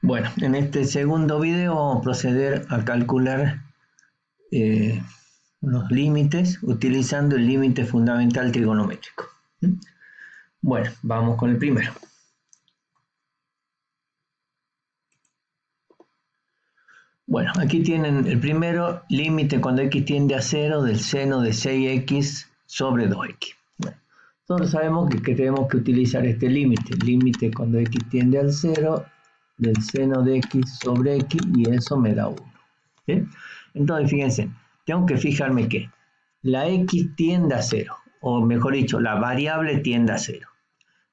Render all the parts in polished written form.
Bueno, en este segundo video vamos a proceder a calcular los límites utilizando el límite fundamental trigonométrico. Bueno, vamos con el primero. Bueno, aquí tienen el primero, límite cuando x tiende a 0 del seno de 6x sobre 2x. Bueno, nosotros sabemos que tenemos que utilizar este límite cuando x tiende al 0 del seno de x sobre x, y eso me da 1. ¿Sí? Entonces, fíjense, tengo que fijarme que la x tiende a 0, o mejor dicho, la variable tiende a 0.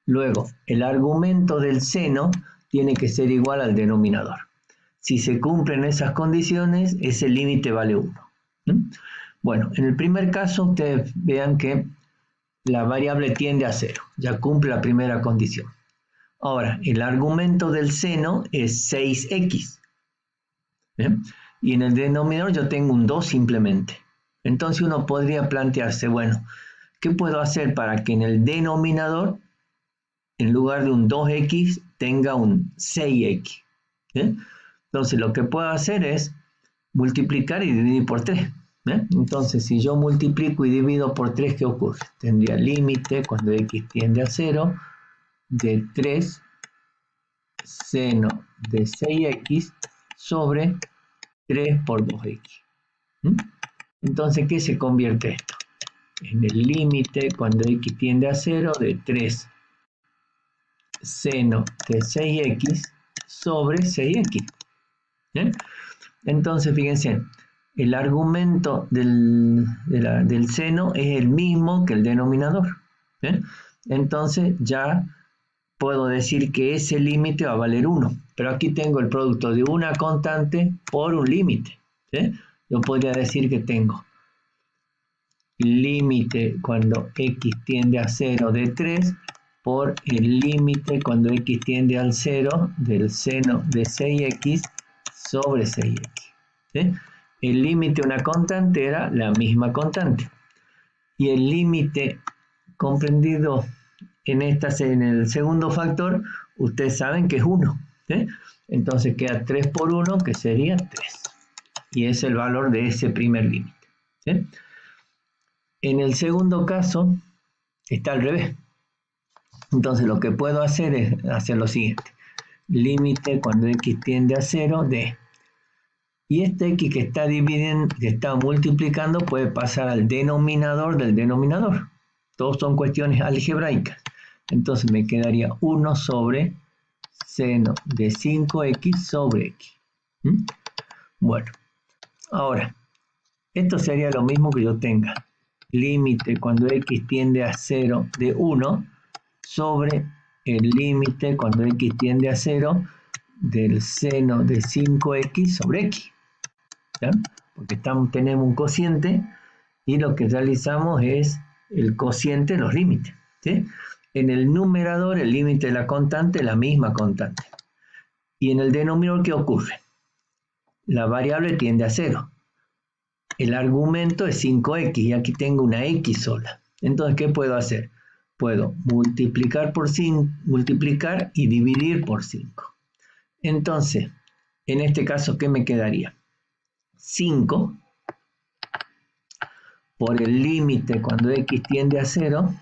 Luego, el argumento del seno tiene que ser igual al denominador. Si se cumplen esas condiciones, ese límite vale 1. Bueno, en el primer caso, ustedes vean que la variable tiende a 0. Ya cumple la primera condición. Ahora, el argumento del seno es 6x. ¿Bien? Y en el denominador yo tengo un 2 simplemente. Entonces uno podría plantearse, bueno, ¿qué puedo hacer para que en el denominador, en lugar de un 2x, tenga un 6x? ¿Bien? Entonces lo que puedo hacer es multiplicar y dividir por 3. ¿Bien? Entonces si yo multiplico y divido por 3, ¿qué ocurre? Tendría límite cuando x tiende a 0 de 3 seno de 6x sobre 3 por 2x. Entonces, ¿qué se convierte esto? En el límite cuando x tiende a 0 de 3 seno de 6x sobre 6x. ¿Bien? Entonces, fíjense, el argumento del seno es el mismo que el denominador. ¿Bien? Entonces, ya puedo decir que ese límite va a valer 1. Pero aquí tengo el producto de una constante por un límite. ¿Sí? Yo podría decir que tengo límite cuando x tiende a 0 de 3 por el límite cuando x tiende al 0 del seno de 6x sobre 6x. ¿Sí? El límite de una constante era la misma constante. Y el límite comprendido en el segundo factor, ustedes saben que es 1. ¿Sí? Entonces queda 3 por 1, que sería 3. Y es el valor de ese primer límite. ¿Sí? En el segundo caso, está al revés. Entonces lo que puedo hacer es hacer lo siguiente. Límite cuando x tiende a 0 de... Y este x que está dividiendo, que está multiplicando, puede pasar al denominador del denominador. Todos son cuestiones algebraicas. Entonces me quedaría 1 sobre seno de 5x sobre x. Bueno, ahora, esto sería lo mismo que yo tenga límite cuando x tiende a 0 de 1 sobre el límite cuando x tiende a 0 del seno de 5x sobre x. ¿Ya? Porque tenemos un cociente y lo que realizamos es el cociente de los límites. ¿Sí? En el numerador, el límite de la constante es la misma constante. Y en el denominador, ¿qué ocurre? La variable tiende a 0. El argumento es 5x y aquí tengo una x sola. Entonces, ¿qué puedo hacer? Puedo multiplicar por 5, multiplicar y dividir por 5. Entonces, en este caso, ¿qué me quedaría? 5 por el límite cuando x tiende a 0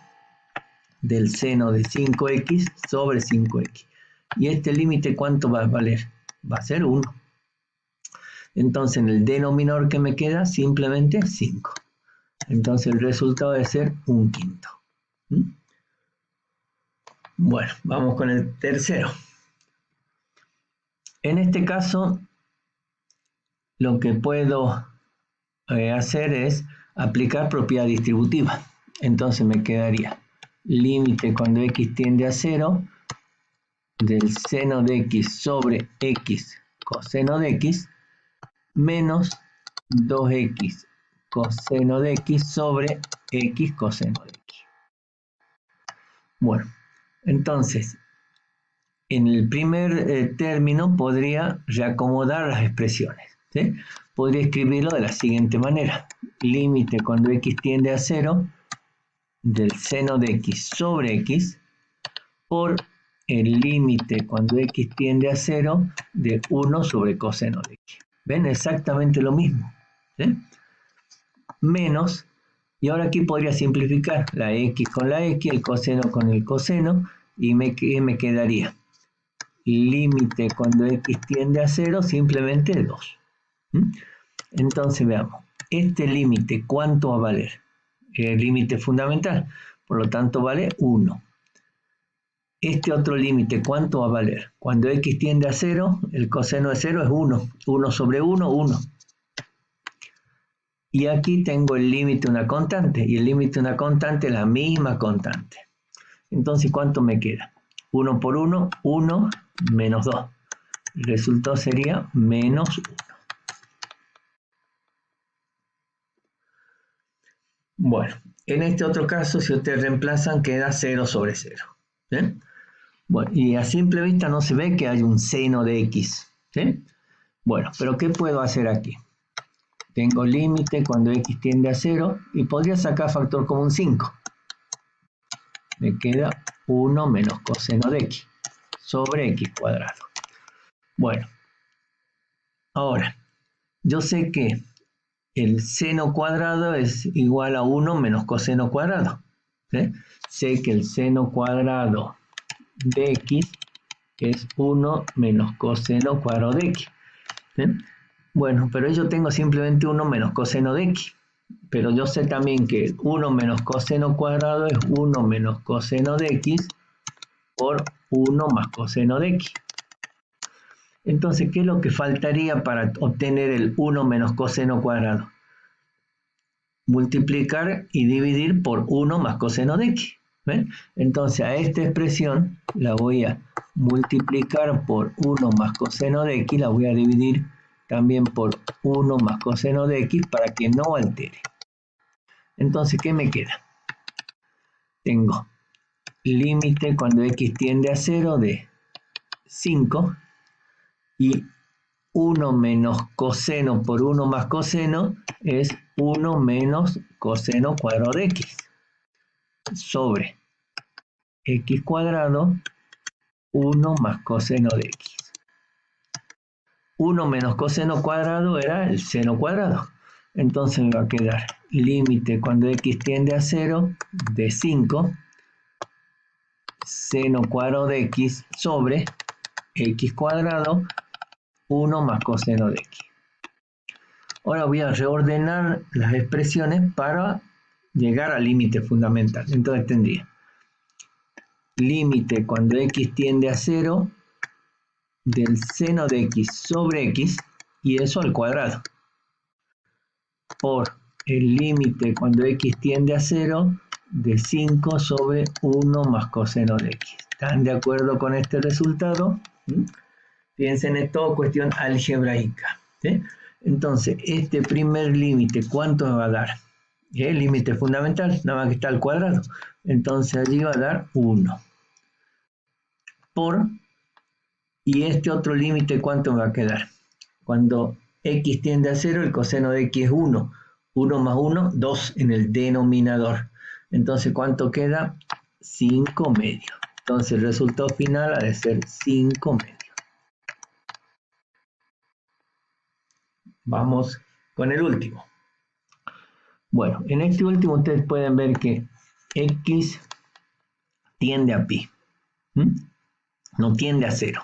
del seno de 5x sobre 5x. ¿Y este límite cuánto va a valer? Va a ser 1. Entonces, en el denominador que me queda, simplemente 5. Entonces, el resultado debe ser 1/5. Bueno, vamos con el tercero. En este caso, lo que puedo hacer es aplicar propiedad distributiva. Entonces, me quedaría límite cuando x tiende a 0 del seno de x sobre x coseno de x menos 2x coseno de x sobre x coseno de x. Bueno, entonces, en el primer término podría reacomodar las expresiones. ¿Sí? Podría escribirlo de la siguiente manera. Límite cuando x tiende a 0 del seno de x sobre x por el límite cuando x tiende a 0 de 1 sobre coseno de x. ¿Ven? Exactamente lo mismo. ¿Sí? Menos, y ahora aquí podría simplificar la x con la x, el coseno con el coseno, y me quedaría límite cuando x tiende a 0 simplemente 2. Entonces veamos, este límite, ¿cuánto va a valer? El límite fundamental, por lo tanto vale 1. Este otro límite, ¿cuánto va a valer? Cuando x tiende a 0, el coseno de 0 es 1. 1 sobre 1, 1. Y aquí tengo el límite de una constante, y el límite de una constante es la misma constante. Entonces, ¿cuánto me queda? 1 por 1, 1 menos 2. El resultado sería menos 1. Bueno, en este otro caso, si ustedes reemplazan, queda 0 sobre 0. ¿Sí? Bueno, y a simple vista no se ve que hay un seno de x. ¿Sí? Bueno, pero ¿qué puedo hacer aquí? Tengo límite cuando x tiende a 0 y podría sacar factor común 5. Me queda 1 menos coseno de x sobre x cuadrado. Bueno, ahora, yo sé que el seno cuadrado es igual a 1 menos coseno cuadrado. ¿Sí? Sé que el seno cuadrado de x es 1 menos coseno cuadrado de x. ¿Sí? Bueno, pero yo tengo simplemente 1 menos coseno de x. Pero yo sé también que 1 menos coseno cuadrado es 1 menos coseno de x por 1 más coseno de x. Entonces, ¿qué es lo que faltaría para obtener el 1 menos coseno cuadrado? Multiplicar y dividir por 1 más coseno de x. ¿Ven? Entonces, a esta expresión la voy a multiplicar por 1 más coseno de x, la voy a dividir también por 1 más coseno de x para que no altere. Entonces, ¿qué me queda? Tengo límite cuando x tiende a 0 de 5 y 1 menos coseno por 1 más coseno es 1 menos coseno cuadrado de x sobre x cuadrado 1 más coseno de x. 1 menos coseno cuadrado era el seno cuadrado. Entonces me va a quedar límite cuando x tiende a 0 de 5 seno cuadrado de x sobre x cuadrado 1 más coseno de x. Ahora voy a reordenar las expresiones para llegar al límite fundamental. Entonces tendría límite cuando x tiende a 0 del seno de x sobre x, y eso al cuadrado, por el límite cuando x tiende a 0 de 5 sobre 1 más coseno de x. ¿Están de acuerdo con este resultado? Fíjense, en esto cuestión algebraica. ¿Sí? Entonces, este primer límite, ¿cuánto me va a dar? El límite fundamental, nada más que está al cuadrado. Entonces allí va a dar 1. Por, y este otro límite, ¿cuánto me va a quedar? Cuando x tiende a 0, el coseno de x es 1. 1 más 1, 2 en el denominador. Entonces, ¿cuánto queda? 5 medios. Entonces, el resultado final ha de ser 5 medios. Vamos con el último. Bueno, en este último ustedes pueden ver que x tiende a pi. No tiende a 0.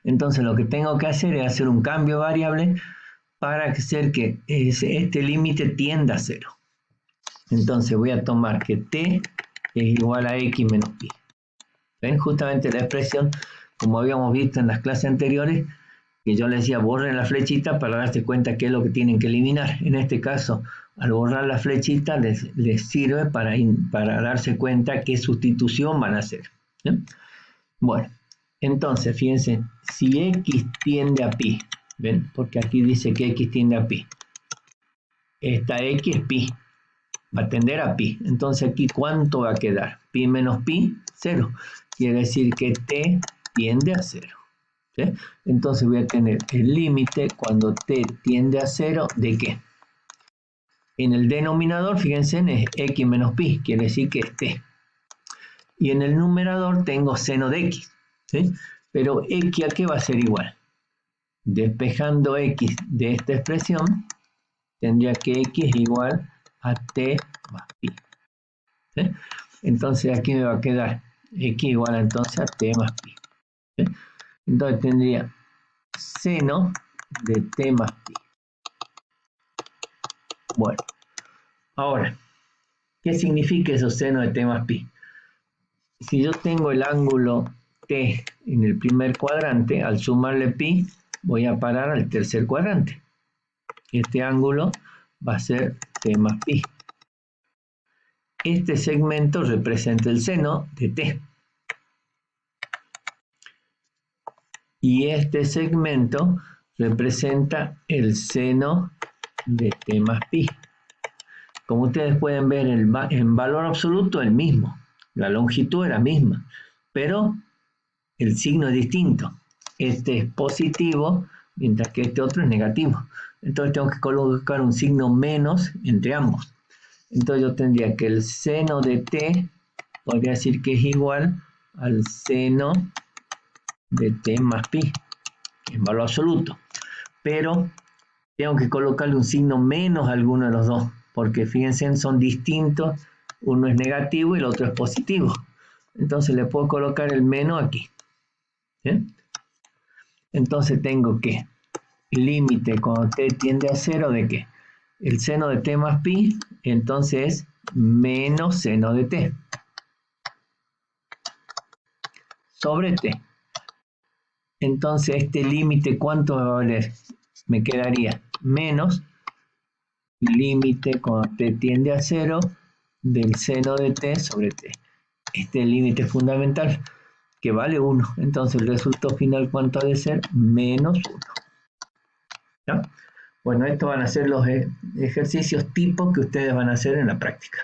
Entonces, lo que tengo que hacer es hacer un cambio de variable para hacer que este límite tienda a 0. Entonces voy a tomar que t es igual a x menos pi. ¿Ven? Justamente la expresión, como habíamos visto en las clases anteriores, que yo les decía borren la flechita para darse cuenta qué es lo que tienen que eliminar. En este caso, al borrar la flechita les sirve para darse cuenta qué sustitución van a hacer. ¿Sí? Bueno, entonces fíjense, si x tiende a pi, ¿ven? Porque aquí dice que x tiende a pi. Esta x es pi, va a tender a pi. Entonces aquí, ¿cuánto va a quedar? Pi menos pi, 0. Quiere decir que t tiende a 0. ¿Sí? Entonces voy a tener el límite cuando t tiende a 0, ¿de qué? En el denominador, fíjense, es x menos pi, quiere decir que es t. y en el numerador tengo seno de x, ¿sí? Pero x a qué va a ser igual. Despejando x de esta expresión, tendría que x es igual a t más pi. ¿Sí? Entonces aquí me va a quedar x igual entonces a t más pi. ¿Sí? Entonces tendría seno de t más pi. Bueno, ahora, ¿qué significa eso seno de t más pi? Si yo tengo el ángulo t en el primer cuadrante, al sumarle pi, voy a parar al tercer cuadrante. Este ángulo va a ser t más pi. Este segmento representa el seno de t. Y este segmento representa el seno de t más pi. Como ustedes pueden ver, en valor absoluto el mismo. La longitud es la misma, pero el signo es distinto. Este es positivo, mientras que este otro es negativo. Entonces tengo que colocar un signo menos entre ambos. Entonces yo tendría que el seno de t, podría decir que es igual al seno de t más pi, en valor absoluto. Pero tengo que colocarle un signo menos a alguno de los dos, porque fíjense, son distintos, uno es negativo y el otro es positivo. Entonces le puedo colocar el menos aquí. ¿Sí? Entonces tengo que límite cuando t tiende a 0 de qué? El seno de t más pi, entonces es menos seno de t sobre t. Entonces este límite, ¿cuánto va a valer? Me quedaría menos límite cuando t tiende a 0 del seno de t sobre t. Este límite fundamental que vale 1. Entonces el resultado final, ¿cuánto ha de ser? Menos 1. ¿Ya? Bueno, estos van a ser los ejercicios tipo que ustedes van a hacer en la práctica.